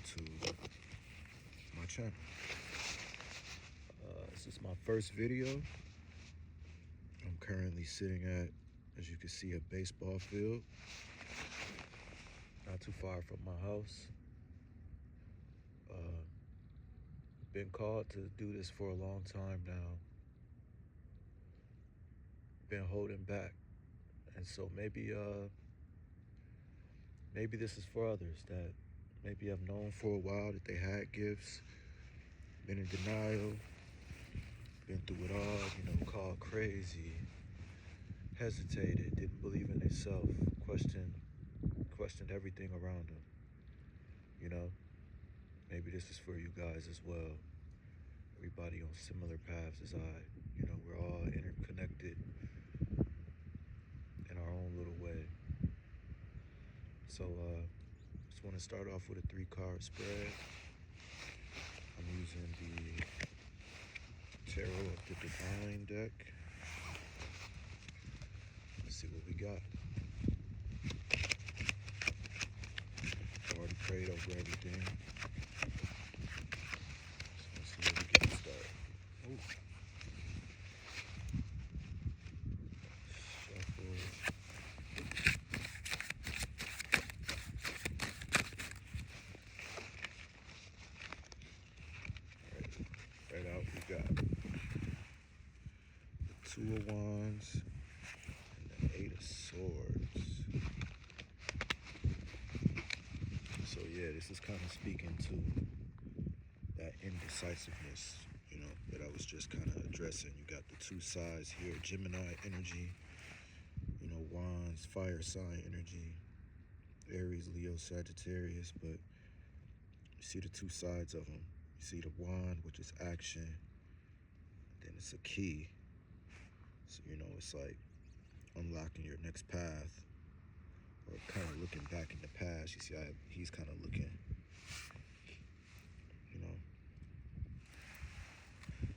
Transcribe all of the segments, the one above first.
to my channel. This is my first video. I'm currently sitting at, as you can see, a baseball field, not too far from my house. Been called to do this for a long time now. Been holding back, and so maybe this is for others that maybe have known for a while that they had gifts, been in denial, been through it all, called crazy, hesitated, didn't believe in themselves, questioned everything around them. Maybe this is for you guys as well. Everybody on similar paths as I. We're all interconnected in our own little way. So just want to start off with a 3-card spread. I'm using the Tarot of the Divine deck. Let's see what we got. I've already prayed over everything. So let's see where we get started. Ooh. Shuffle. Right out we got the 2 of Wands and the 8 of Swords. So yeah, this is kind of speaking to that indecisiveness, that I was just kind of addressing. You got the 2 sides here, Gemini energy, Wands, fire sign energy, Aries, Leo, Sagittarius, but you see the 2 sides of them. You see the wand, which is action, then it's a key. So, it's like unlocking your next path, or kind of looking back in the past. You see how he's kind of looking,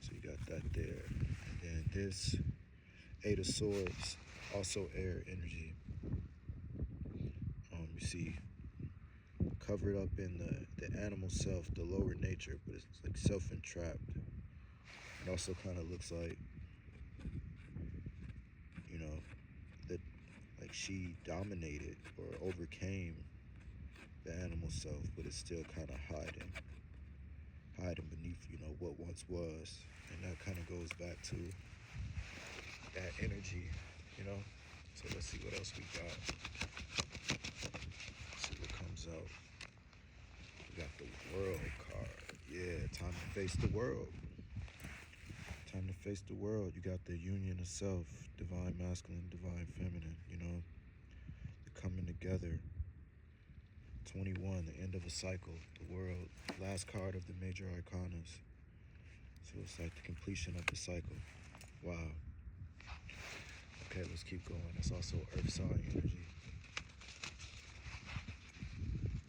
So you got that there. And then this 8 of Swords, also air energy. You see covered up in the animal self, the lower nature, but it's like self-entrapped. It also kind of looks like, that like she dominated or overcame the animal self, but it's still kind of hiding beneath, what once was. And that kind of goes back to that energy, So let's see what else we got. Let's see what comes out. We got the World card. Yeah, time to face the world. Time to face the world. You got the union of self, divine masculine, divine feminine, the coming together. 21, the end of a cycle, the world, last card of the major arcanas. So it's like the completion of the cycle. Wow. Okay, let's keep going. It's also earth sign energy.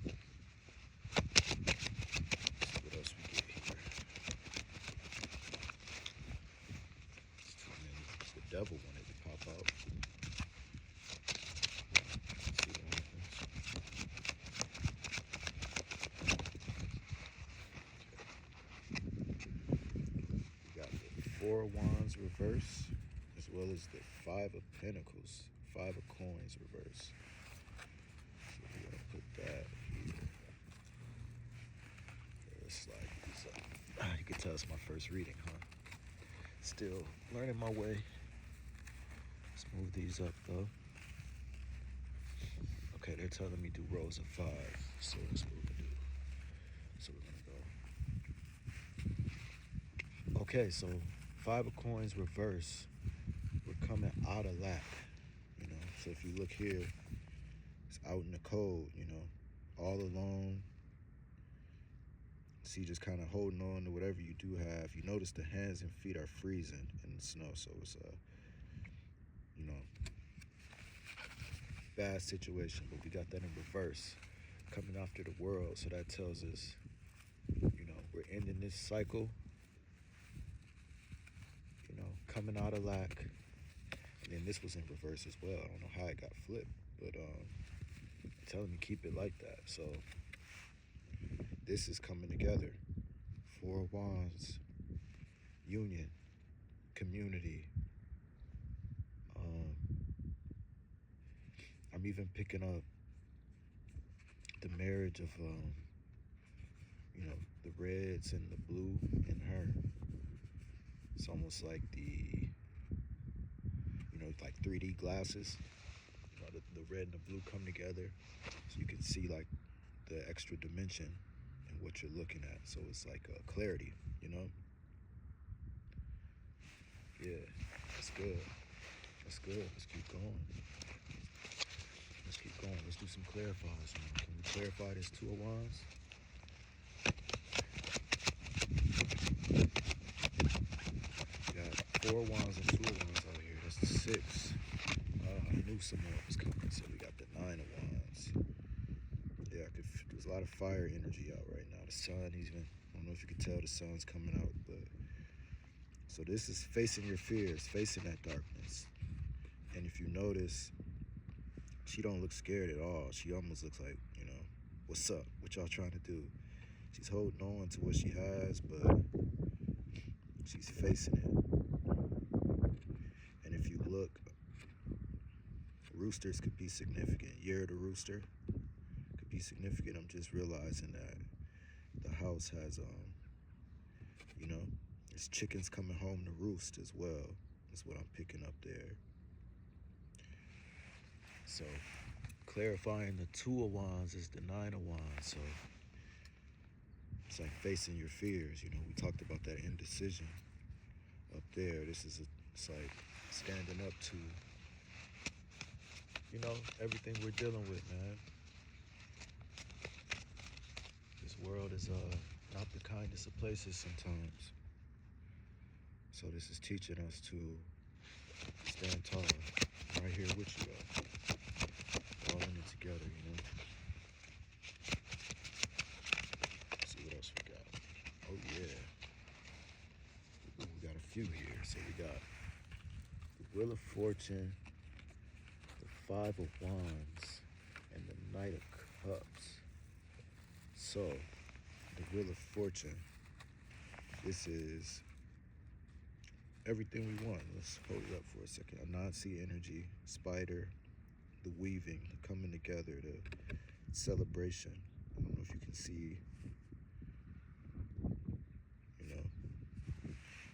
Let's see what else we get here. It's too many. The devil wanted to pop out. Let's see what happens. We got the 4 of Wands reverse, as well as the 5 of Pentacles, 5 of Coins reverse. So we're gonna put that here. It's like, you can tell it's my first reading, huh? Still learning my way. Let's move these up though. Okay, they're telling me do rows of 5, so that's what we're gonna do. So we're gonna go. Okay, so 5 of Coins reverse. We're coming out of lack, So if you look here, it's out in the cold, all alone. See, just kind of holding on to whatever you do have. You notice the hands and feet are freezing in the snow, so it's bad situation. But we got that in reverse, coming after the world. So that tells us, we're ending this cycle. Coming out of lack. And then this was in reverse as well. I don't know how it got flipped, but telling me keep it like that. So This is coming together. Four of Wands, union, community. Um, I'm even picking up the marriage of, the reds and the blue in her. It's almost like like 3D glasses. The red and the blue come together, so you can see like the extra dimension in what you're looking at. So it's like clarity, you know. Yeah, that's good. That's good. Let's keep going. Let's keep going. Let's do some clarifiers. Man. Can we clarify this Two of Wands? We got Four of Wands and Two of Wands out here. That's the six. I knew some more was coming. So we got the Nine of Wands. Yeah, there's a lot of fire energy out right now. The sun, I don't know if you can tell the sun's coming out, but so this is facing your fears, facing that darkness. And if you notice, she don't look scared at all. She almost looks like, what's up? What y'all trying to do? She's holding on to what she has, but she's facing it. And if you look, roosters could be significant. Year of the rooster could be significant. I'm just realizing that the house has, there's chickens coming home to roost as well. That's what I'm picking up there. So clarifying the Two of Wands is the Nine of Wands. So it's like facing your fears. We talked about that indecision up there. It's like standing up to, everything we're dealing with, man. This world is not the kindest of places sometimes. So this is teaching us to stand tall. I'm right here with you all. All in it together, Let's see what else we got. Oh yeah. We got a few here. So we got the Wheel of Fortune, the Five of Wands, and the Knight of Cups. So, the Wheel of Fortune, this is everything we want. Let's hold it up for a second. A Nazi energy, spider, the weaving, the coming together, the celebration. I don't know if you can see,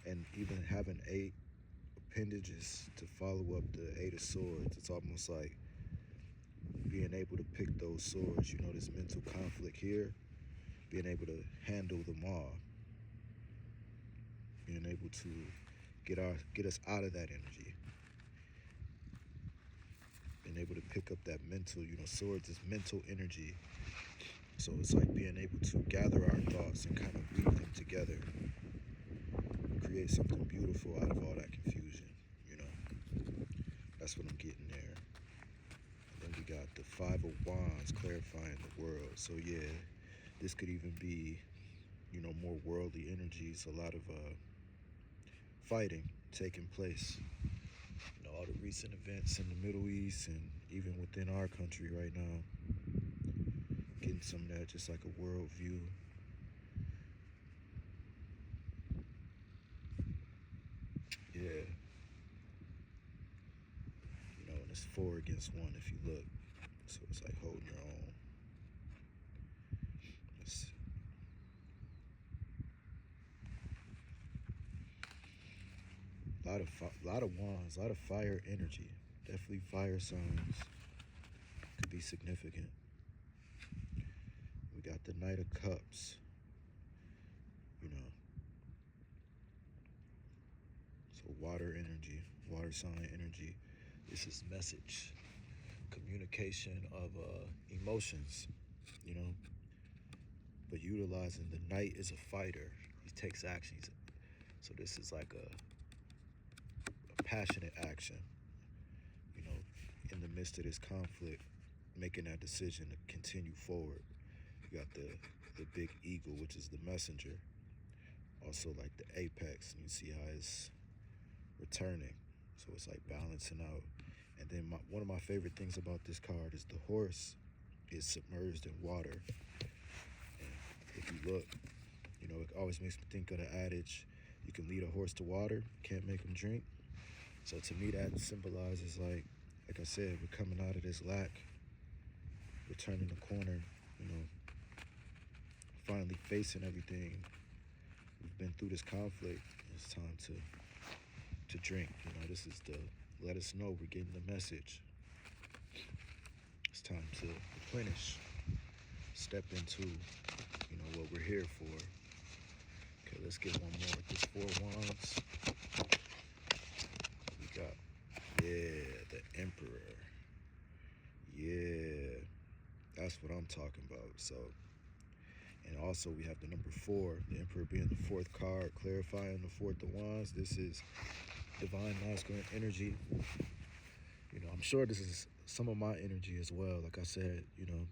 and even having 8 appendages to follow up the 8 of Swords. It's almost like being able to pick those swords, this mental conflict here, being able to handle them all, being able to get us out of that energy, being able to pick up that mental, swords is mental energy. So it's like being able to gather our thoughts and kind of weave them together, create something beautiful out of all that confusion, That's what I'm getting there. And then we got the Five of Wands, clarifying the world. So yeah, this could even be, more worldly energies, a lot of fighting taking place. All the recent events in the Middle East and even within our country right now, getting some of that, just like a world view. Yeah. And it's 4 against 1 if you look. So it's like holding your own. Lot of wands, a lot of fire energy. Definitely fire signs could be significant. We got the Knight of Cups. So water energy, water sign energy. This is message, communication of emotions, But utilizing the Knight is a fighter. He takes action. So this is like a passionate action, in the midst of this conflict, making that decision to continue forward. You got the big eagle, which is the messenger. Also like the apex, and you see how it's returning. So it's like balancing out. And then one of my favorite things about this card is the horse is submerged in water. And if you look. You know, it always makes me think of the adage, you can lead a horse to water, can't make him drink. So to me, that symbolizes, like I said, we're coming out of this lack, we're turning the corner, you know, finally facing everything. We've been through this conflict. It's time to drink. You know, this is the let us know we're getting the message. It's time to replenish, step into, you know, what we're here for. Okay, let's get one more with this Four Wands. We got, the Emperor. Yeah, that's what I'm talking about. So, and also we have the number 4, the Emperor being the 4th card, clarifying the 4th of Wands. This is divine masculine energy. You know, I'm sure this is some of my energy as well. Like I said, you know,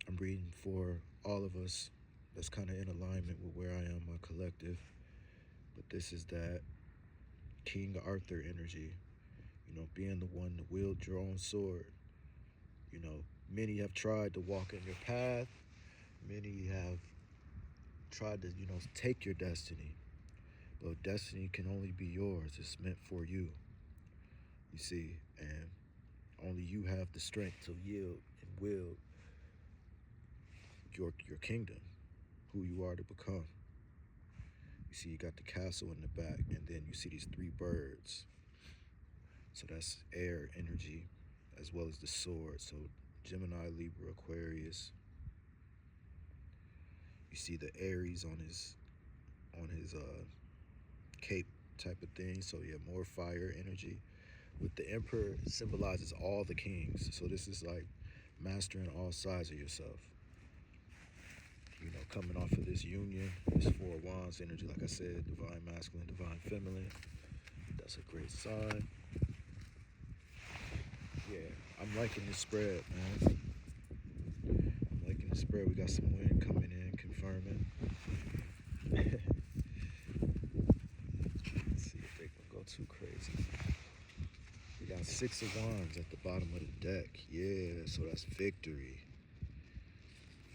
I'm reading for all of us. That's kind of in alignment with where I am, my collective. But this is that King Arthur energy, you know, being the one to wield your own sword. You know, many have tried to walk in your path. Many have tried to, you know, take your destiny. But destiny can only be yours. It's meant for you. You see, and only you have the strength to yield and wield your kingdom, who you are to become. You see, you got the castle in the back, and then you see these 3 birds. So that's air energy, as well as the sword. So Gemini, Libra, Aquarius. You see the Aries on his cape type of thing. So yeah, more fire energy. With the Emperor, it symbolizes all the kings. So this is like mastering all sides of yourself. You know, coming off of this union, this 4 Wands energy, like I said, divine masculine, divine feminine. That's a great sign. Yeah, I'm liking this spread, man. I'm liking the spread. We got some wind coming in, confirming. Let's see if they can go too crazy. We got 6 of Wands at the bottom of the deck. Yeah, so that's victory.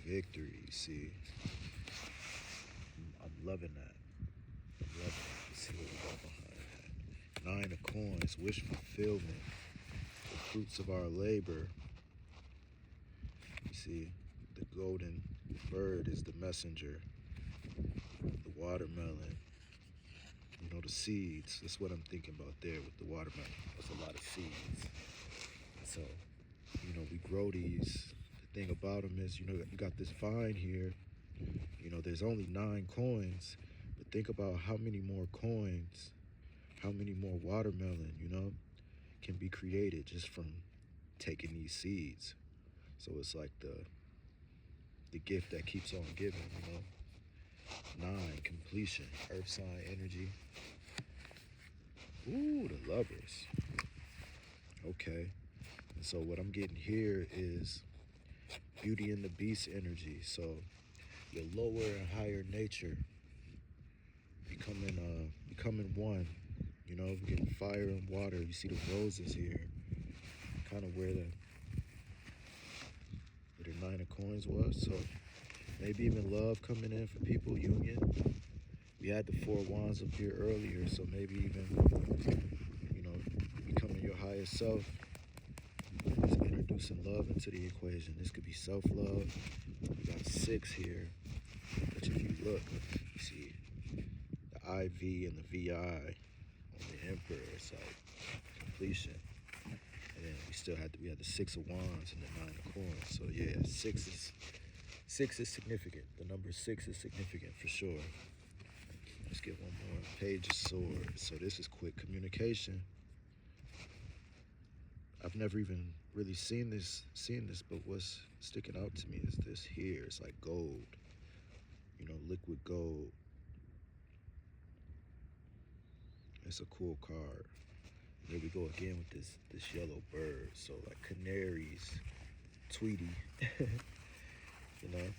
Victory, you see. I'm loving that. I'm loving it. Let's see what we got behind that. 9 of Coins, wish fulfillment. The fruits of our labor. You see, the golden bird is the messenger. The watermelon. You know, the seeds. That's what I'm thinking about there with the watermelon. That's a lot of seeds. So, you know, we grow these. The thing about them is, you know, you got this vine here. You know, there's only 9 coins. But think about how many more coins, how many more watermelon, you know, can be created just from taking these seeds. So it's like the gift that keeps on giving, you know. 9, completion, earth sign energy. Ooh, the Lovers. Okay. And so what I'm getting here is Beauty and the Beast energy. So your lower and higher nature becoming one. You know, we're getting fire and water. You see the roses here. Kind of where the 9 of Coins was. So maybe even love coming in for people, union. We had the 4 Wands up here earlier, so maybe even, you know, becoming your highest self. Just introducing love into the equation. This could be self-love. We got 6 here, which if you look, you see the IV and the VI on the Emperor. It's like completion. And then we had the 6 of Wands and the 9 of Coins. So yeah, 6 is significant. The number 6 is significant for sure. Let's get one more. Page of Swords. So this is quick communication. I've never even really seen this, but what's sticking out to me is this here. It's like gold. You know, liquid gold. It's a cool card. There we go again with this yellow bird. So like canaries, Tweety, you know.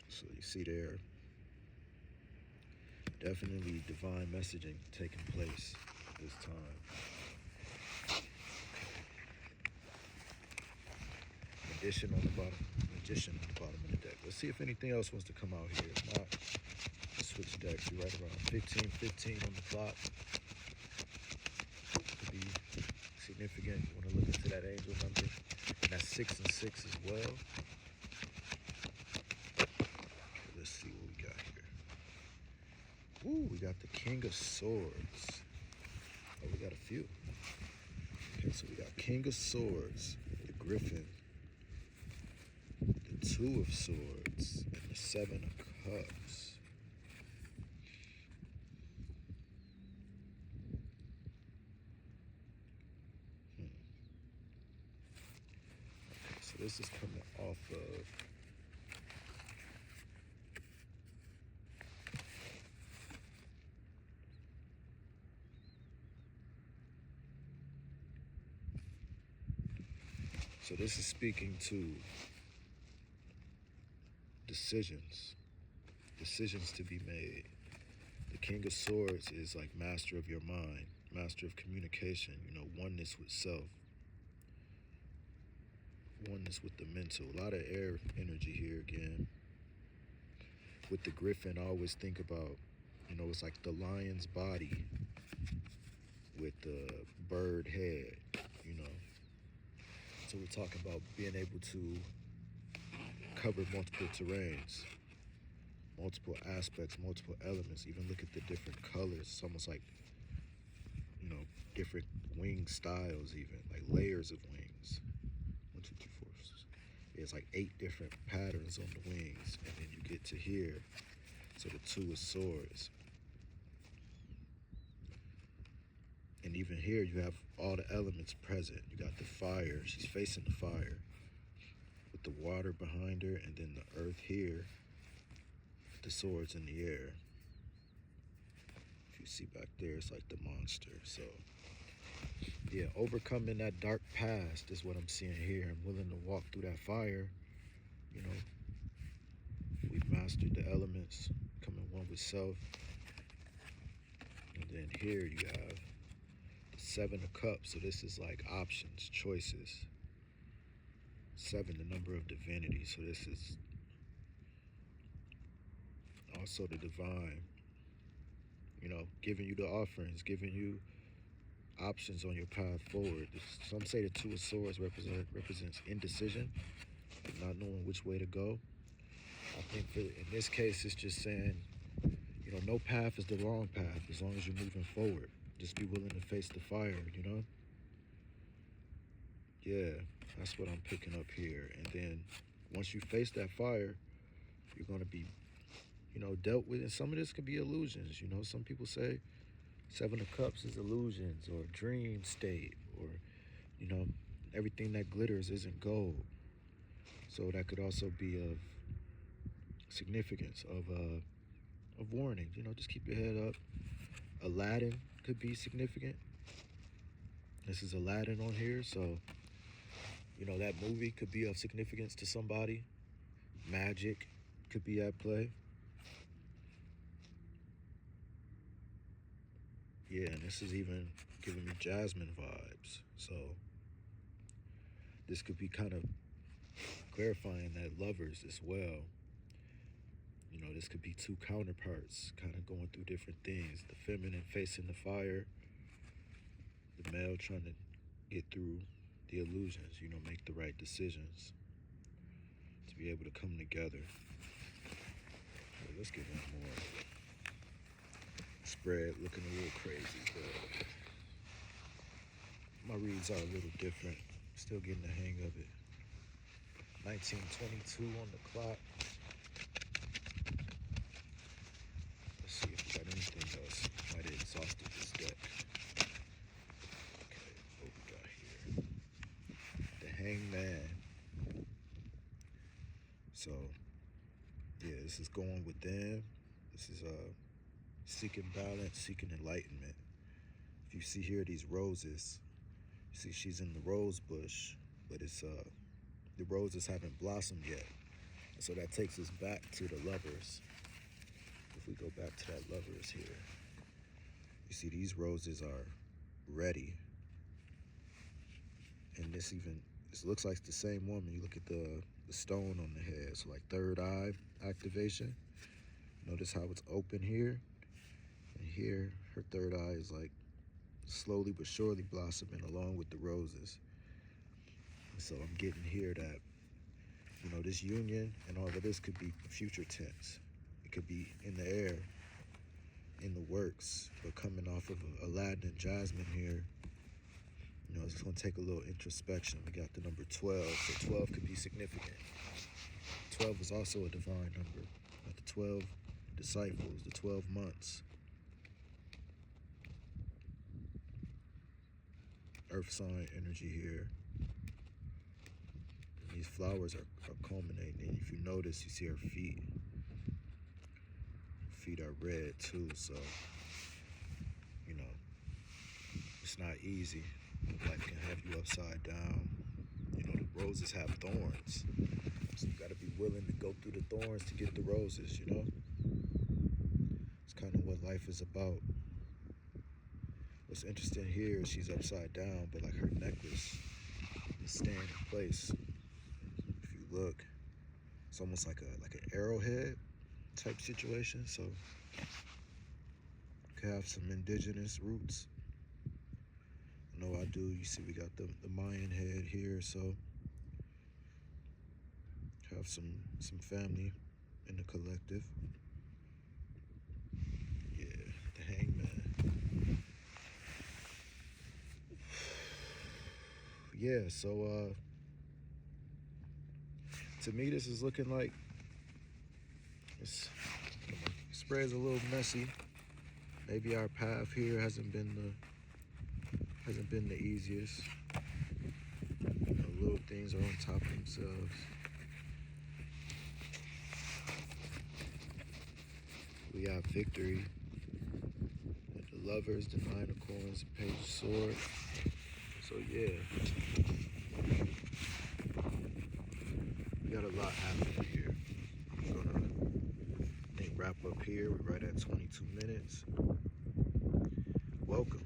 So you see there, definitely divine messaging taking place at this time. Addition on the bottom. Magician on the bottom of the deck. Let's see if anything else wants to come out here. If not, let's switch decks. We're right around 15:15 on the clock. Could be significant. You want to look into that angel number. And that's 6 and 6 as well. Okay, let's see what we got here. Ooh, we got the King of Swords. Oh, we got a few. Okay, so we got King of Swords, the Griffin, the Two of Swords, and the Seven of Cups. Okay, so this is coming off of so this is speaking to decisions to be made. The King of Swords is like master of your mind, master of communication, oneness with self, oneness with the mental. A lot of air energy here again. With the Griffin, I always think about, it's like the lion's body with the bird head, So we're talking about being able to cover multiple terrains, multiple aspects, multiple elements, even look at the different colors. It's almost like, different wing styles, even like layers of wings. 1, 2, 3, 4. It's like 8 different patterns on the wings, and then you get to here. So the Two of Swords. And even here you have all the elements present. You got the fire, she's facing the fire, with the water behind her, and then the earth here, the swords in the air. If you see back there, it's like the monster. So yeah, overcoming that dark past is what I'm seeing here. I'm willing to walk through that fire. We've mastered the elements, becoming one with self. And then here you have the Seven of Cups. So this is like options, choices. 7, the number of divinity. So this is also the divine, giving you the offerings, giving you options on your path forward. Some say the Two of Swords represents indecision, not knowing which way to go. I think in this case, it's just saying, no path is the wrong path as long as you're moving forward. Just be willing to face the fire, Yeah, that's what I'm picking up here. And then once you face that fire, you're going to be, dealt with. And some of this could be illusions. Some people say Seven of Cups is illusions or dream state, or, everything that glitters isn't gold. So that could also be of significance, of warning. Just keep your head up. Aladdin could be significant. This is Aladdin on here, so that movie could be of significance to somebody. Magic could be at play. Yeah, and this is even giving me Jasmine vibes. So this could be kind of clarifying that lovers as well. This could be 2 counterparts kind of going through different things. The feminine facing the fire, the male trying to get through the illusions, make the right decisions to be able to come together. Okay, let's get one more. Spread looking a little crazy, but my reads are a little different. Still getting the hang of it. 1922 on the clock. Let's see if we got anything else. Might have exhausted this deck. Okay, what we got here? The Hangman. So, yeah, this is going within. This is seeking balance, seeking enlightenment. If you see here these roses, you see she's in the rose bush, but it's the roses haven't blossomed yet. And so that takes us back to the lovers. If we go back to that lovers here, you see these roses are ready. And this even This looks like the same woman. You look at the stone on the head. So like third eye activation. Notice how it's open here. And here, her third eye is like slowly but surely blossoming along with the roses. And so I'm getting here that, this union and all of this could be future tense. It could be in the air, in the works, but coming off of Aladdin and Jasmine here, it's going to take a little introspection. We got the number 12, so 12 could be significant. 12 is also a divine number. Got the 12 disciples, the 12 months. Earth sign energy here. And these flowers are culminating. And if you notice, you see her feet. Her feet are red too, so, it's not easy. Life can have you upside down. The roses have thorns. So you gotta be willing to go through the thorns to get the roses, It's kind of what life is about. What's interesting here is she's upside down, but like her necklace is staying in place. If you look, it's almost like an arrowhead type situation. So you could have some indigenous roots. I know I do. You see we got the Mayan head here, so have some family in the collective. Yeah, the hangman. Yeah, so to me this is looking like it's spread's a little messy. Maybe our path here hasn't been the easiest. Little things are on top of themselves. We got victory. The lovers, the nine of coins, the page of swords. So yeah, we got a lot happening here. I'm gonna wrap up here. We're right at 22 minutes. Welcome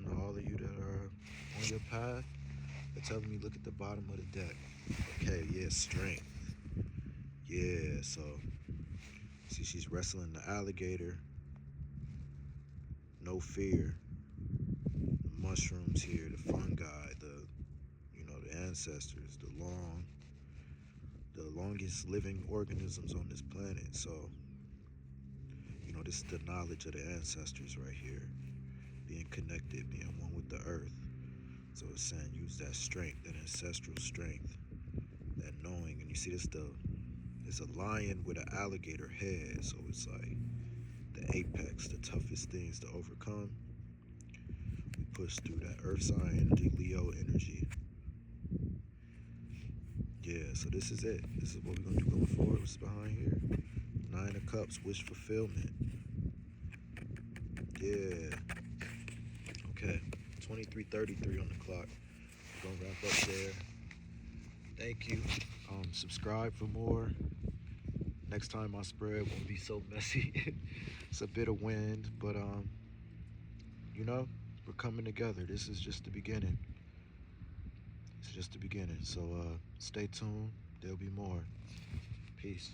to all of you that are on your path. They're telling me look at the bottom of the deck. Okay, yeah, strength. Yeah, so see she's wrestling the alligator. No fear. The mushrooms here, the fungi, the ancestors, the longest living organisms on this planet. So, this is the knowledge of the ancestors right here. Being connected, being one with the earth. So it's saying use that strength, that ancestral strength, that knowing. And you see it's a lion with an alligator head. So it's like the apex, the toughest things to overcome. We push through that earth sign energy, Leo energy. Yeah, so this is it. This is what we're going to do going forward. What's behind here? 9 of Cups, wish fulfillment. Yeah. Okay. 23:33 on the clock. We're going to wrap up there. Thank you. Subscribe for more. Next time I spread won't be so messy. It's a bit of wind, but we're coming together. This is just the beginning. It's just the beginning. So stay tuned. There'll be more. Peace.